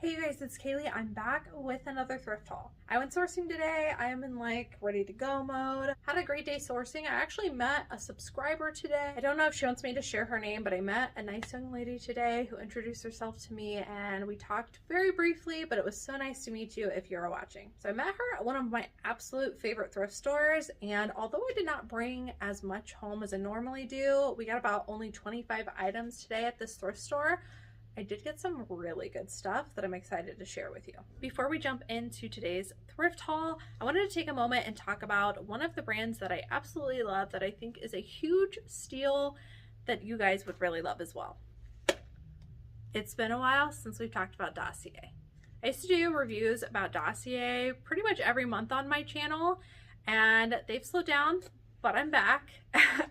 Hey you guys, it's Kaylee. I'm back with another thrift haul. I went sourcing today. I am in like ready to go mode. Had a great day sourcing. I actually met a subscriber today. I don't know if she wants me to share her name, but I met a nice young lady today who introduced herself to me and we talked very briefly, but it was so nice to meet you if you're watching. So I met her at one of my absolute favorite thrift stores, and although I did not bring as much home as I normally do, we got about only 25 items today at this thrift store. I did get some really good stuff that I'm excited to share with you. Before we jump into today's thrift haul, I wanted to take a moment and talk about one of the brands that I absolutely love that I think is a huge steal that you guys would really love as well. It's been a while since we've talked about Dossier. I used to do reviews about Dossier pretty much every month on my channel, and they've slowed down, but I'm back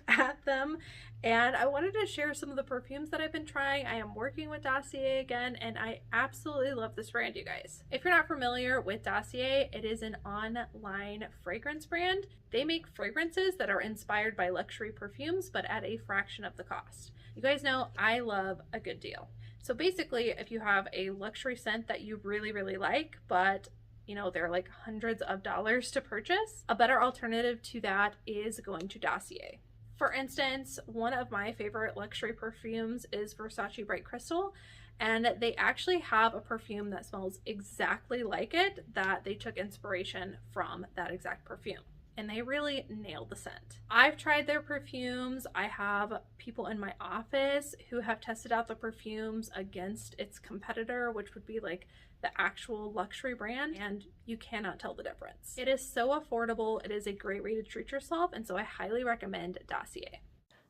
at them. And I wanted to share some of the perfumes that I've been trying. I am working with Dossier again, and I absolutely love this brand, you guys. If you're not familiar with Dossier, it is an online fragrance brand. They make fragrances that are inspired by luxury perfumes, but at a fraction of the cost. You guys know I love a good deal. So basically, if you have a luxury scent that you really, really like, but you know, they're like hundreds of dollars to purchase, a better alternative to that is going to Dossier. For instance, one of my favorite luxury perfumes is Versace Bright Crystal, and they actually have a perfume that smells exactly like it, that they took inspiration from that exact perfume. And they really nailed the scent. I've tried their perfumes. I have people in my office who have tested out the perfumes against its competitor, which would be like the actual luxury brand, and you cannot tell the difference. It is so affordable. It is a great way to treat yourself, and so I highly recommend Dossier.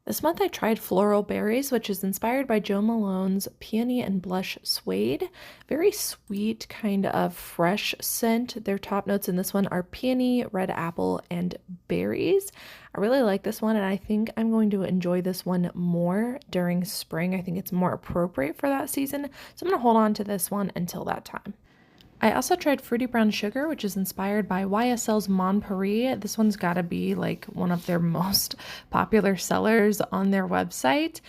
This month I tried Floral Berries, which is inspired by Jo Malone's Peony and Blush Suede. Very sweet, kind of fresh scent. Their top notes in this one are peony, red apple, and berries. I really like this one, and I think I'm going to enjoy this one more during spring. I think it's more appropriate for that season, so I'm going to hold on to this one until that time. I also tried Fruity Brown Sugar, which is inspired by YSL's Mon Paris. This one's got to be like one of their most popular sellers on their website,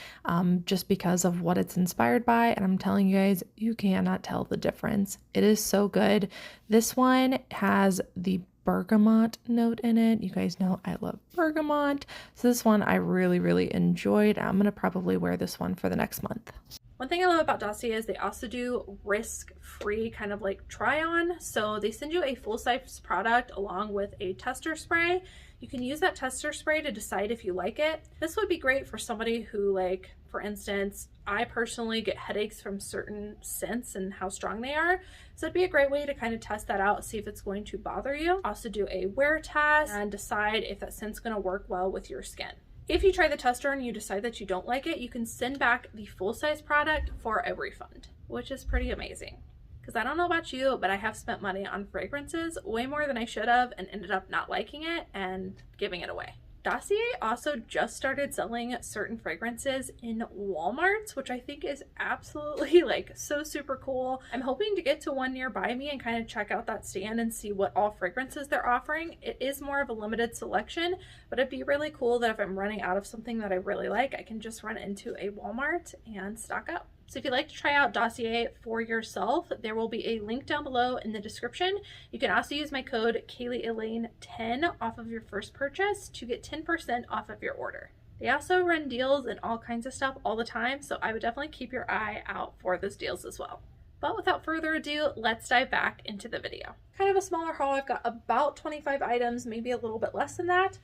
just because of what it's inspired by. And I'm telling you guys, you cannot tell the difference. It is so good. This one has the bergamot note in it. You guys know I love bergamot. So this one I really, really enjoyed. I'm going to probably wear this one for the next month. One thing I love about Dossier is they also do risk-free kind of like try-on. So they send you a full-size product along with a tester spray. You can use that tester spray to decide if you like it. This would be great for somebody who, like, for instance, I personally get headaches from certain scents and how strong they are. So it'd be a great way to kind of test that out, see if it's going to bother you. Also do a wear test and decide if that scent's going to work well with your skin. If you try the tester and you decide that you don't like it, you can send back the full-size product for a refund, which is pretty amazing. Because I don't know about you, but I have spent money on fragrances way more than I should have and ended up not liking it and giving it away. Dossier also just started selling certain fragrances in Walmarts, which I think is absolutely like so super cool. I'm hoping to get to one nearby me and kind of check out that stand and see what all fragrances they're offering. It is more of a limited selection, but it'd be really cool that if I'm running out of something that I really like, I can just run into a Walmart and stock up. So if you'd like to try out Dossier for yourself, there will be a link down below in the description. You can also use my code Elaine10 off of your first purchase to get 10% off of your order. They also run deals and all kinds of stuff all the time, so I would definitely keep your eye out for those deals as well. But without further ado, let's dive back into the video. Kind of a smaller haul. I've got about 25 items, maybe a little bit less than that,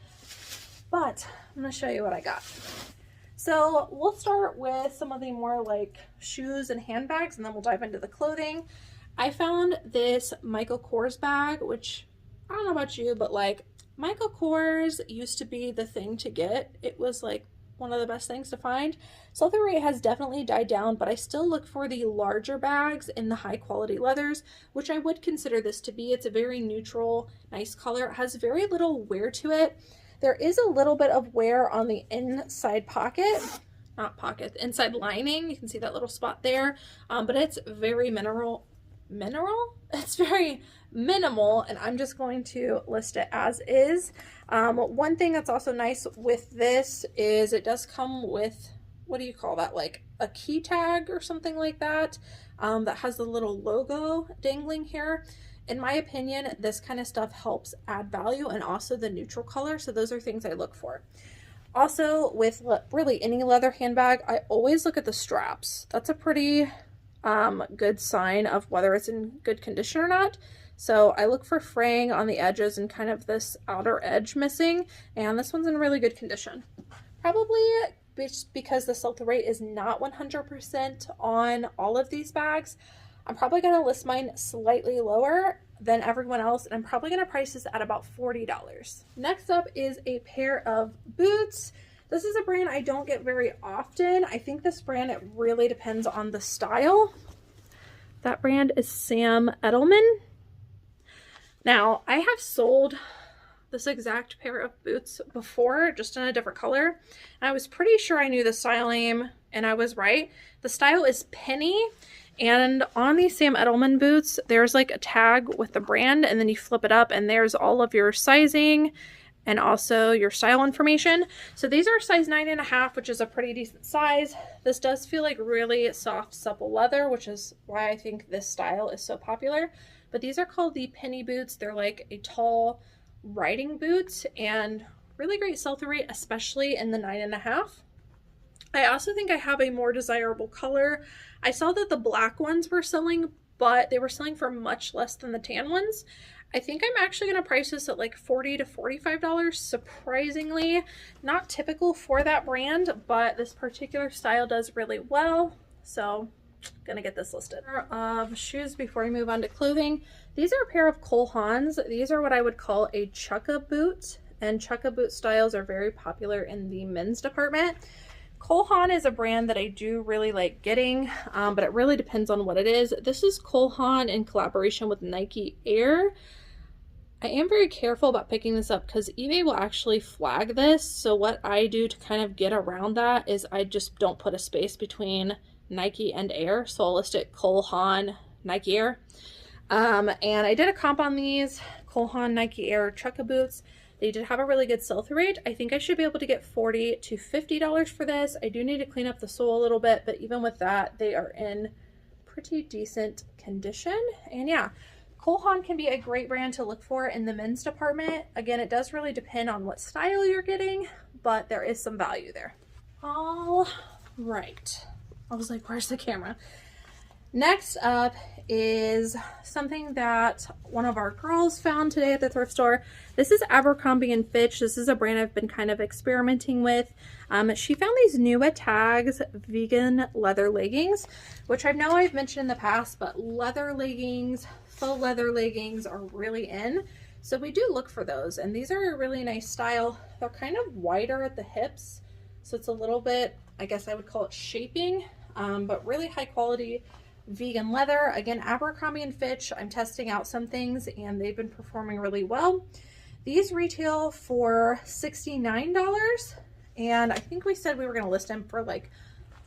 but I'm going to show you what I got. So we'll start with some of the more like shoes and handbags, and then we'll dive into the clothing. I found this Michael Kors bag, which I don't know about you, but like Michael Kors used to be the thing to get. It was like one of the best things to find. Sell-through rate has definitely died down, but I still look for the larger bags in the high quality leathers, which I would consider this to be. It's a very neutral, nice color. It has very little wear to it. There is a little bit of wear on the inside pocket, not pocket, the inside lining. You can see that little spot there, but it's very mineral? It's very minimal, and I'm just going to list it as is. One thing that's also nice with this is it does come with what do you call that? Like a key tag or something like that, that has the little logo dangling here. In my opinion, this kind of stuff helps add value, and also the neutral color. So those are things I look for. Also, with really any leather handbag, I always look at the straps. That's a pretty good sign of whether it's in good condition or not. So I look for fraying on the edges and kind of this outer edge missing, and this one's in really good condition. Probably because the sell-through rate is not 100% on all of these bags, I'm probably going to list mine slightly lower than everyone else, and I'm probably going to price this at about $40. Next up is a pair of boots. This is a brand I don't get very often. I think this brand, it really depends on the style. That brand is Sam Edelman. Now, I have sold this exact pair of boots before, just in a different color. And I was pretty sure I knew the style name, and I was right. The style is Penny. And on these Sam Edelman boots, there's like a tag with the brand, and then you flip it up and there's all of your sizing and also your style information. So these are size 9.5, which is a pretty decent size. This does feel like really soft, supple leather, which is why I think this style is so popular. But these are called the Penny boots. They're like a tall riding boot and really great sell-through rate, especially in the 9.5. I also think I have a more desirable color. I saw that the black ones were selling, but they were selling for much less than the tan ones. I think I'm actually going to price this at like $40 to $45, surprisingly. Not typical for that brand, but this particular style does really well. So I'm going to get this listed. Shoes before we move on to clothing. These are a pair of Cole Haans. These are what I would call a chukka boot, and chukka boot styles are very popular in the men's department. Cole Haan is a brand that I do really like getting, but it really depends on what it is. This is Cole Haan in collaboration with Nike Air. I am very careful about picking this up because eBay will actually flag this. So what I do to kind of get around that is I just don't put a space between Nike and Air. So I'll list it Cole Haan, Nike Air. And I did a comp on these Cole Haan Nike Air chukka boots. They did have a really good sell-through rate. I think I should be able to get $40 to $50 for this. I do need to clean up the sole a little bit, but even with that, they are in pretty decent condition. And yeah, Cole Haan can be a great brand to look for in the men's department. Again, it does really depend on what style you're getting, but there is some value there. All right. I was like, where's the camera? Next up is something that one of our girls found today at the thrift store. This is Abercrombie & Fitch. This is a brand I've been kind of experimenting with. She found these Nuwa Tags vegan leather leggings, which I know I've mentioned in the past, but leather leggings, faux leather leggings are really in. So we do look for those, and these are a really nice style. They're kind of wider at the hips, so it's a little bit, I guess I would call it shaping, but really high quality vegan leather. Again, Abercrombie & Fitch, I'm testing out some things and they've been performing really well. These retail for $69, and I think we said we were going to list them for like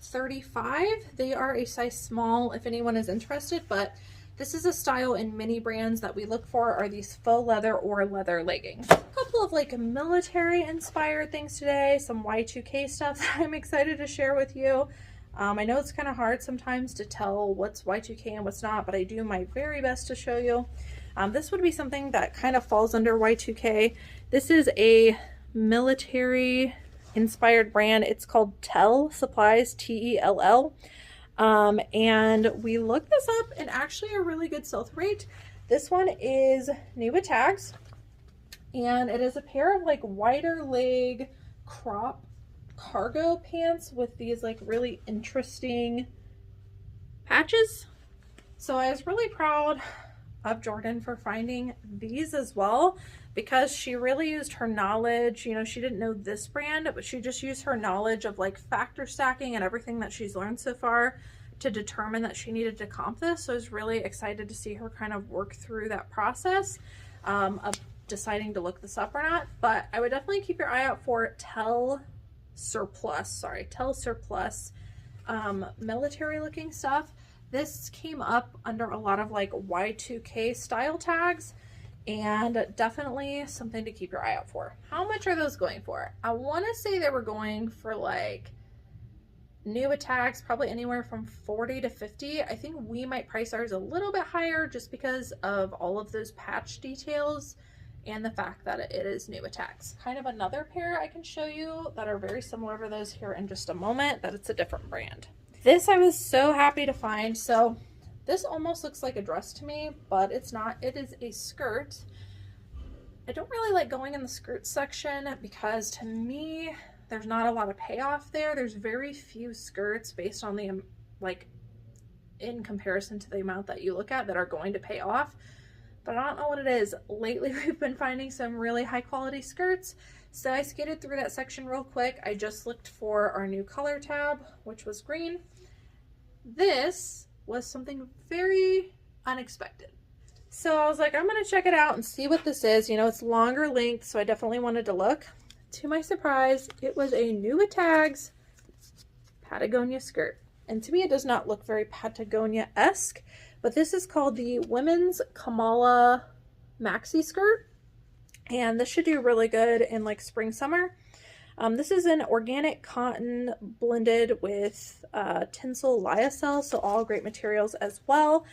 $35. They are a size small if anyone is interested, but this is a style in many brands that we look for are these faux leather or leather leggings. A couple of like military inspired things today, some Y2K stuff that I'm excited to share with you. I know it's kind of hard sometimes to tell what's Y2K and what's not, but I do my very best to show you. This would be something that kind of falls under Y2K. This is a military inspired brand. It's called Tell Supplies, Tell. And we looked this up and actually a really good sell-through rate. This one is Nuwa Tags, and it is a pair of like wider leg crop cargo pants with these like really interesting patches. So I was really proud of Jordan for finding these as well, because she really used her knowledge. You know, she didn't know this brand, but she just used her knowledge of like factor stacking and everything that she's learned so far to determine that she needed to comp this. So I was really excited to see her kind of work through that process of deciding to look this up or not. But I would definitely keep your eye out for Tell Surplus military looking stuff. This came up under a lot of like Y2K style tags, and definitely something to keep your eye out for. How much are those going for? I want to say they were going for like new with tags, probably anywhere from 40 to 50. I think we might price ours a little bit higher just because of all of those patch details and the fact that it is new with tags. Kind of another pair I can show you that are very similar to those here in just a moment, that it's a different brand. This I was so happy to find. So this almost looks like a dress to me, but it's not. It is a skirt. I don't really like going in the skirt section because to me, there's not a lot of payoff there. There's very few skirts based on the, like, in comparison to the amount that you look at that are going to pay off. But I don't know what it is. Lately, we've been finding some really high quality skirts. So I skated through that section real quick. I just looked for our new color tab, which was green. This was something very unexpected. So I was like, I'm going to check it out and see what this is. You know, it's longer length, so I definitely wanted to look. To my surprise, it was a new with tags Patagonia skirt. And to me, it does not look very Patagonia-esque, but this is called the Women's Kamala Maxi Skirt. And this should do really good in like spring, summer. This is an organic cotton blended with tinsel lyocell, so all great materials as well.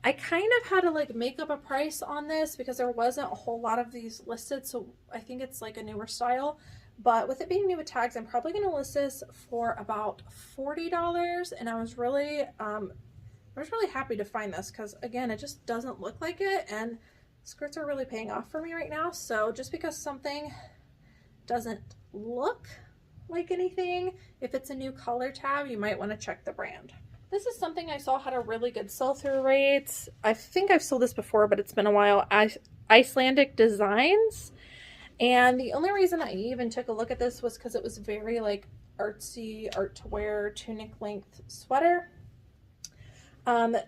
I kind of had to like make up a price on this because there wasn't a whole lot of these listed, so I think it's like a newer style. But with it being new with tags, I'm probably going to list this for about $40, and I was really happy to find this because again, it just doesn't look like it, and skirts are really paying off for me right now. So just because something doesn't look like anything, if it's a new color tab, you might want to check the brand. This is something I saw had a really good sell-through rate. I think I've sold this before, but it's been a while. Icelandic Designs. And the only reason I even took a look at this was because it was very like artsy, art to wear, tunic length sweater.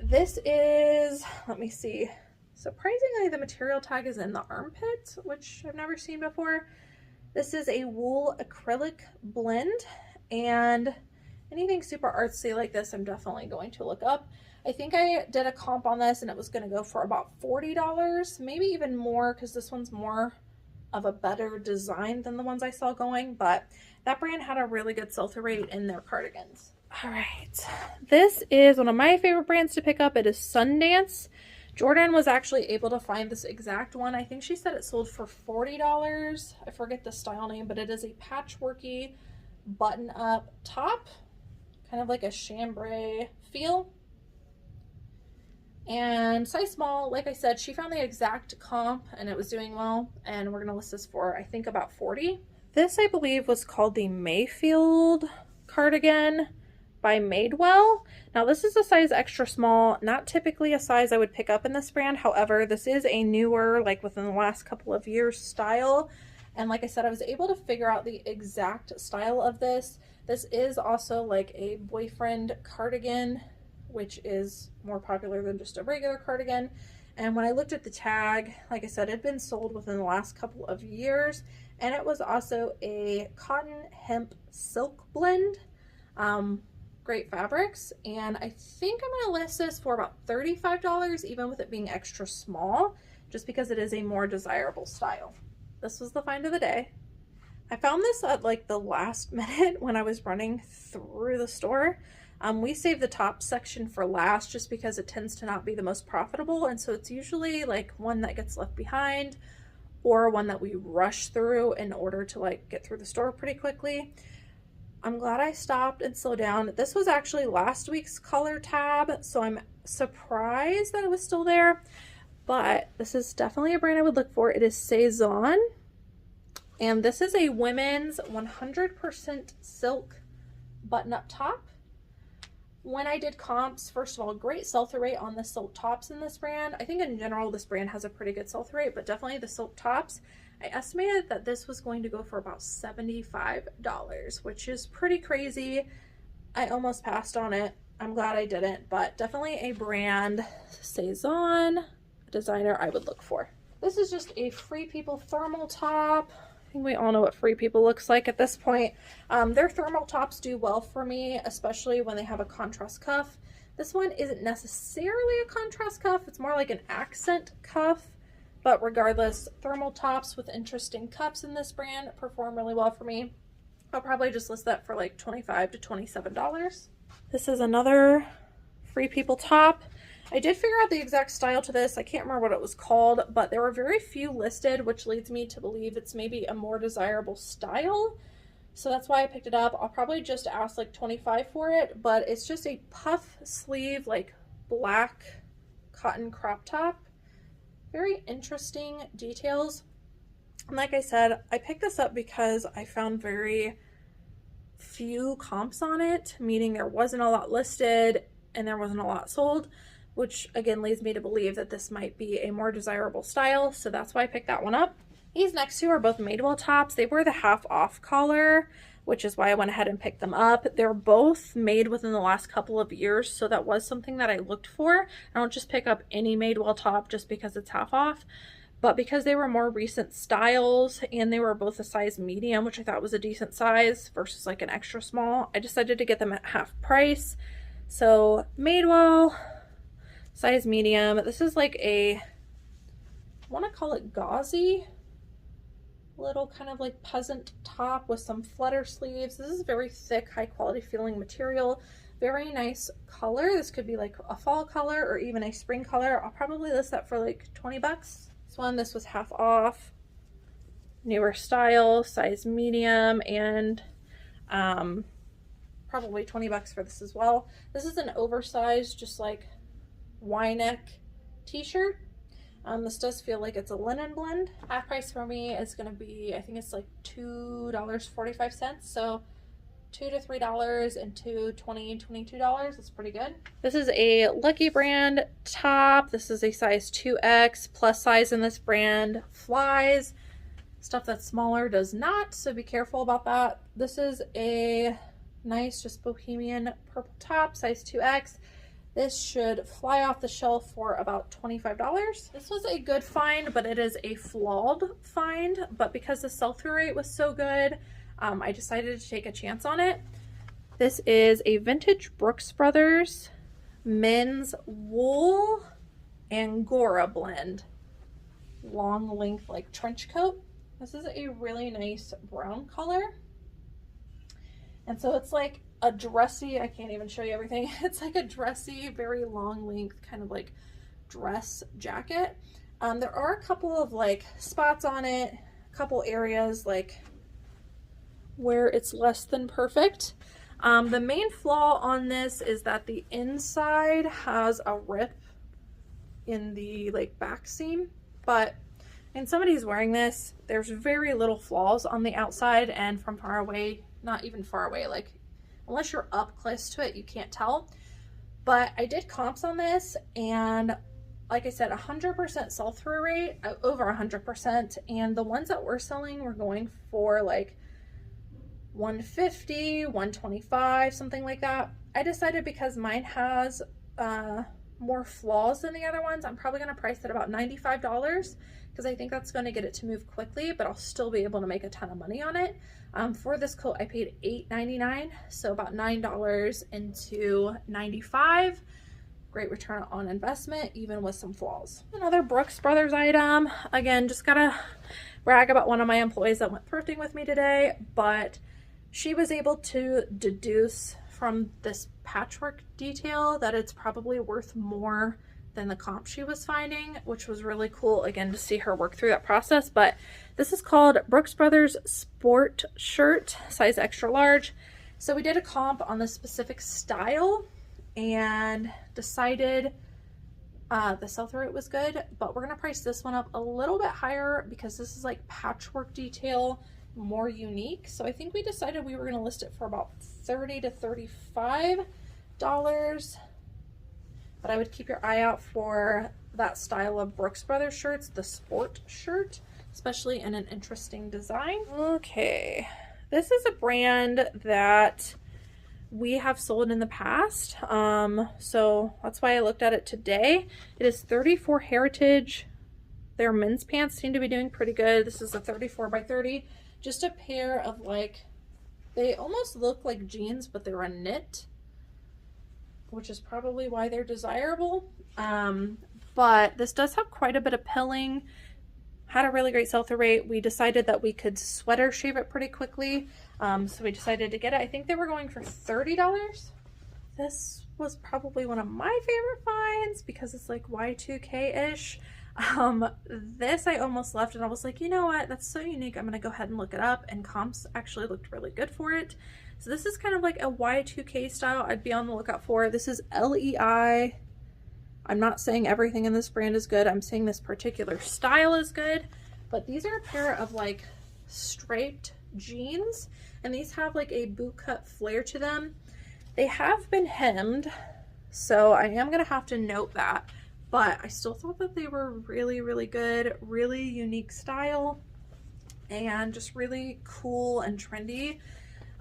This is, let me see. Surprisingly, the material tag is in the armpit, which I've never seen before. This is a wool acrylic blend, and anything super artsy like this, I'm definitely going to look up. I think I did a comp on this and it was going to go for about $40, maybe even more because this one's more of a better design than the ones I saw going, but that brand had a really good sell-through rate in their cardigans. All right, this is one of my favorite brands to pick up. It is Sundance. Jordan was actually able to find this exact one. I think she said it sold for $40. I forget the style name, but it is a patchworky button-up top, kind of like a chambray feel. And size small, like I said, she found the exact comp and it was doing well. And we're going to list this for, I think, about $40. This, I believe, was called the Mayfield cardigan by Madewell. Now, this is a size extra small, not typically a size I would pick up in this brand. However, this is a newer, like within the last couple of years style. And like I said, I was able to figure out the exact style of this. This is also like a boyfriend cardigan, which is more popular than just a regular cardigan. And when I looked at the tag, like I said, it had been sold within the last couple of years. And it was also a cotton hemp silk blend. Great fabrics. And I think I'm going to list this for about $35, even with it being extra small, just because it is a more desirable style. This was the find of the day. I found this at like the last minute when I was running through the store. We save the top section for last just because it tends to not be the most profitable, and so it's usually like one that gets left behind or one that we rush through in order to like get through the store pretty quickly. I'm glad I stopped and slowed down. This was actually last week's color tab, so I'm surprised that it was still there, but this is definitely a brand I would look for. It is Saison, and this is a women's 100% silk button-up top. When I did comps, first of all, great sell-through rate on the silk tops in this brand. I think in general this brand has a pretty good sell-through rate, but definitely the silk tops. I estimated that this was going to go for about $75, which is pretty crazy. I almost passed on it. I'm glad I didn't, but definitely a brand, Saison, designer I would look for. This is just a Free People thermal top. I think we all know what Free People looks like at this point. Their thermal tops do well for me, especially when they have a contrast cuff. This one isn't necessarily a contrast cuff. It's more like an accent cuff. But regardless, thermal tops with interesting cuffs in this brand perform really well for me. I'll probably just list that for like $25 to $27. This is another Free People top. I did figure out the exact style to this. I can't remember what it was called, but there were very few listed, which leads me to believe it's maybe a more desirable style. So that's why I picked it up. I'll probably just ask like $25 for it, but it's just a puff sleeve, like black cotton crop top. Very interesting details. And like I said, I picked this up because I found very few comps on it, meaning there wasn't a lot listed and there wasn't a lot sold, which again leads me to believe that this might be a more desirable style. So that's why I picked that one up. These next two are both Madewell tops. They were the half off collar, which is why I went ahead and picked them up. They're both made within the last couple of years, so that was something that I looked for. I don't just pick up any Madewell top just because it's half off, but because they were more recent styles and they were both a size medium, which I thought was a decent size versus like an extra small, I decided to get them at half price. So Madewell, size medium. This is like a, I want to call it gauzy, little kind of like peasant top with some flutter sleeves. This is very thick, high quality feeling material. Very nice color. This could be like a fall color or even a spring color. I'll probably list that for like 20 bucks. This was half off. Newer style, size medium, and probably 20 bucks for this as well. This is an oversized, just like Y-neck t-shirt. This does feel like it's a linen blend. Half price for me is going to be, I think it's like $2.45. So $2 to $3 and $20, $22. That's pretty good. This is a Lucky Brand top. This is a size 2X. Plus size in this brand flies. Stuff that's smaller does not, so be careful about that. This is a nice, just bohemian purple top, size 2X. This should fly off the shelf for about $25. This was a good find, but it is a flawed find. But because the sell-through rate was so good, I decided to take a chance on it. This is a vintage Brooks Brothers men's wool Angora blend. Long length like trench coat. This is a really nice brown color. And so it's like a dressy, I can't even show you everything. It's like a dressy, very long length kind of like dress jacket. There are a couple of like spots on it, a couple areas like where it's less than perfect. The main flaw on this is that the inside has a rip in the like back seam, but when somebody's wearing this, there's very little flaws on the outside, and from far away, not even far away, like unless you're up close to it, you can't tell. But I did comps on this, and like I said, 100% sell-through rate, over 100%, and the ones that we're selling were going for like $150, $125, something like that. I decided because mine has more flaws than the other ones, I'm probably going to price it about $95 because I think that's going to get it to move quickly, but I'll still be able to make a ton of money on it. For this coat, I paid $8.99, so about $9 into $95. Great return on investment, even with some flaws. Another Brooks Brothers item. Again, just gotta brag about one of my employees that went thrifting with me today, but she was able to deduce from this patchwork detail that it's probably worth more than the comp she was finding, which was really cool, again, to see her work through that process. But this is called Brooks Brothers Sport Shirt, size extra large. So we did a comp on this specific style and decided the sell-through rate was good, but we're gonna price this one up a little bit higher because this is like patchwork detail, more unique. So I think we decided we were gonna list it for about $30 to $35. But I would keep your eye out for that style of Brooks Brothers shirts, the sport shirt, especially in an interesting design. Okay, this is a brand that we have sold in the past, so that's why I looked at it today. It is 34 Heritage. Their men's pants seem to be doing pretty good. This is a 34 by 30, just a pair of like, they almost look like jeans, but they're a knit, which is probably why they're desirable. But this does have quite a bit of pilling. had a really great sell-through rate. We decided that we could sweater shave it pretty quickly. So we decided to get it. I think they were going for $30. This was probably one of my favorite finds because it's like Y2K-ish. This I almost left and I was like, you know what, that's so unique, I'm gonna go ahead and look it up, and comps actually looked really good for it. So this is kind of like a Y2K style I'd be on the lookout for. This is LEI. I'm not saying everything in this brand is good, I'm saying this particular style is good, but these are a pair of like striped jeans, and these have like a boot cut flare to them. They have been hemmed, so I am gonna have to note that, but I still thought that they were really, really good, really unique style, and just really cool and trendy.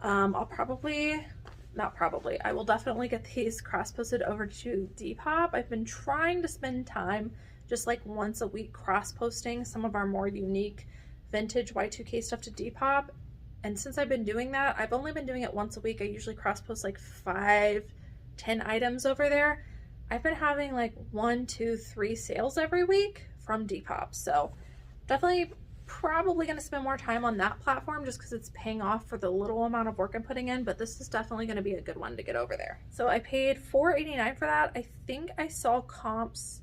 I will definitely get these cross-posted over to Depop. I've been trying to spend time just like once a week cross-posting some of our more unique vintage Y2K stuff to Depop. And since I've been doing that, I've only been doing it once a week. I usually cross-post like 5-10 items over there. I've been having like 1, 2, 3 sales every week from Depop. So definitely probably going to spend more time on that platform just because it's paying off for the little amount of work I'm putting in, but this is definitely going to be a good one to get over there. So I paid $4.89 for that. I think I saw comps.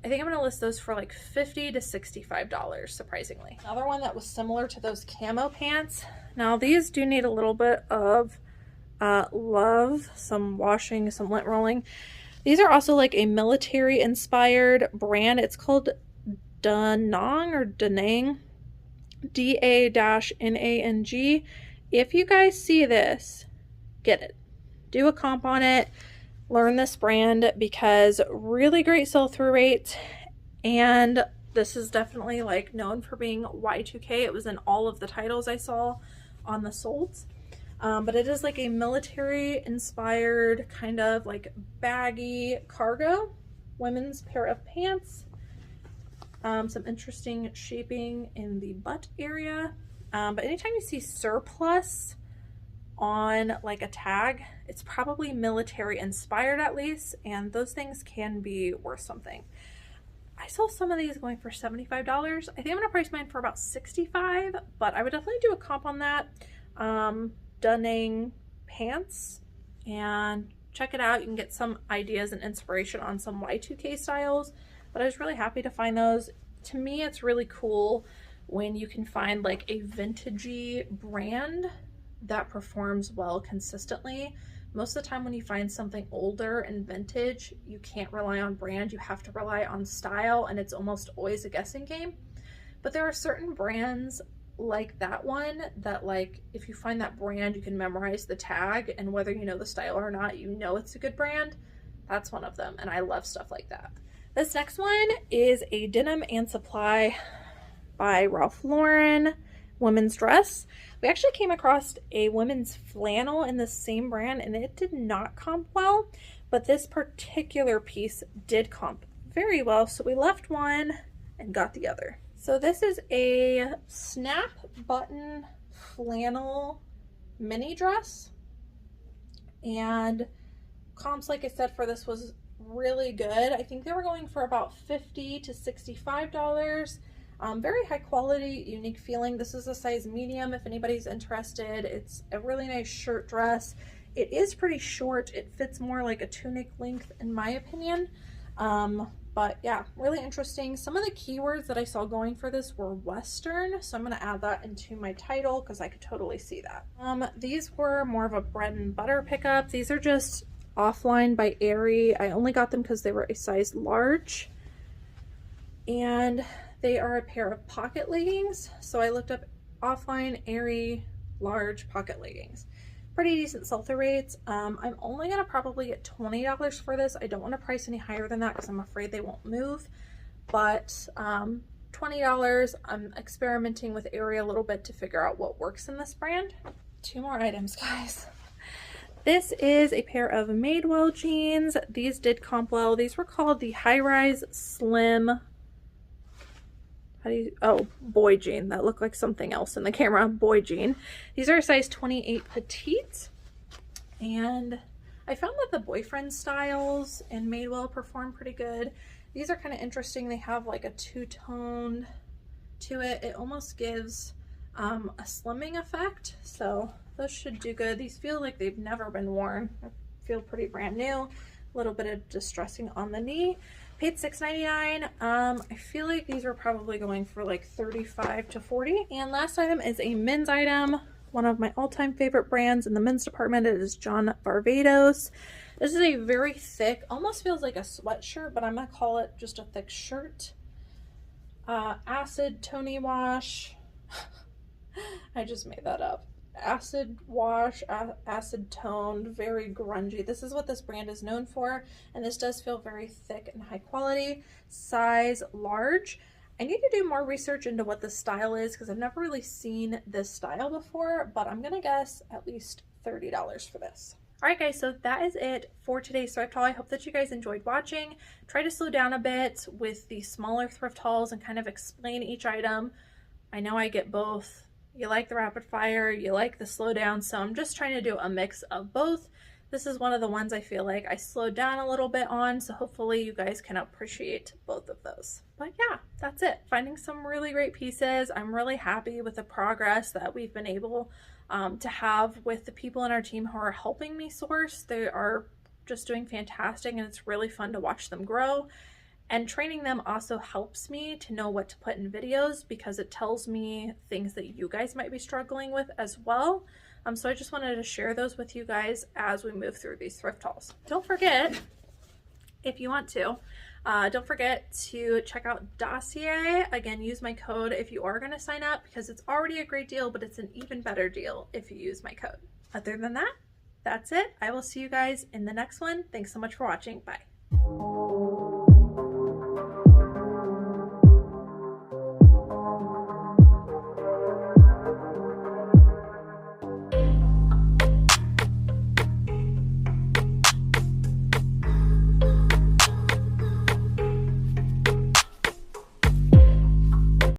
I think I'm going to list those for like $50 to $65, surprisingly. Another one that was similar to those camo pants. Now these do need a little bit of love, some washing, some lint rolling. These are also like a military inspired brand. It's called Danang or Danang, D-A-N-A-N-G. If you guys see this, get it. Do a comp on it. Learn this brand because really great sell-through rates, and this is definitely like known for being Y2K. It was in all of the titles I saw on the solds. But it is like a military inspired kind of like baggy cargo women's pair of pants. Some interesting shaping in the butt area, but anytime you see surplus on like a tag, it's probably military inspired at least, and those things can be worth something. I saw some of these going for $75. I think I'm gonna price mine for about $65, but I would definitely do a comp on that. Dunning pants, and check it out. You can get some ideas and inspiration on some Y2K styles, but I was really happy to find those. To me, it's really cool when you can find like a vintagey brand that performs well consistently. Most of the time when you find something older and vintage, you can't rely on brand, you have to rely on style, and it's almost always a guessing game. But there are certain brands like that one that, like, if you find that brand, you can memorize the tag, and whether you know the style or not, you know it's a good brand. That's one of them, and I love stuff like that. This next one is a Denim and Supply by Ralph Lauren women's dress. We actually came across a women's flannel in the same brand, and it did not comp well, but this particular piece did comp very well, so we left one and got the other. So this is a snap button flannel mini dress, and comps, like I said, for this was really good. I think they were going for about $50 to $65. Very high quality, unique feeling. This is a size medium if anybody's interested. It's a really nice shirt dress. It is pretty short. It fits more like a tunic length in my opinion. But yeah, really interesting. Some of the keywords that I saw going for this were Western, so I'm going to add that into my title because I could totally see that. These were more of a bread and butter pickup. These are just Offline by Aerie. I only got them because they were a size large, and they are a pair of pocket leggings. So I looked up Offline Aerie large pocket leggings. Pretty decent sell-through rates. I'm only gonna probably get $20 for this. I don't want to price any higher than that because I'm afraid they won't move, but $20. I'm experimenting with Aerie a little bit to figure out what works in this brand. 2 more items, guys. This is a pair of Madewell jeans. These did comp well. These were called the High Rise Slim, boy jean. That looked like something else in the camera. Boy jean. These are a size 28 petite, and I found that the boyfriend styles in Madewell perform pretty good. These are kind of interesting. They have like a two-toned to it. It almost gives a slimming effect, so those should do good. These feel like they've never been worn. I feel pretty brand new. A little bit of distressing on the knee. Paid $6.99. I feel like these are probably going for like $35 to $40. And last item is a men's item. One of my all-time favorite brands in the men's department. It is John Barbados. This is a very thick, almost feels like a sweatshirt, but I'm gonna call it just a thick shirt. Acid Tony wash. I just made that up. Acid wash, acid toned, very grungy. This is what this brand is known for, and this does feel very thick and high quality. Size large. I need to do more research into what the style is because I've never really seen this style before, but I'm gonna guess at least $30 for this. Alright guys, so that is it for today's thrift haul. I hope that you guys enjoyed watching. Try to slow down a bit with the smaller thrift hauls and kind of explain each item. I know I get both. You like the rapid fire, you like the slow down, so I'm just trying to do a mix of both. This is one of the ones I feel like I slowed down a little bit on, so hopefully you guys can appreciate both of those. But yeah, that's it. Finding some really great pieces. I'm really happy with the progress that we've been able to have with the people in our team who are helping me source. They are just doing fantastic, and it's really fun to watch them grow. And training them also helps me to know what to put in videos because it tells me things that you guys might be struggling with as well. So I just wanted to share those with you guys as we move through these thrift hauls. Don't forget, if you want to, don't forget to check out Dossier. Again, use my code if you are going to sign up because it's already a great deal, but it's an even better deal if you use my code. Other than that, that's it. I will see you guys in the next one. Thanks so much for watching. Bye.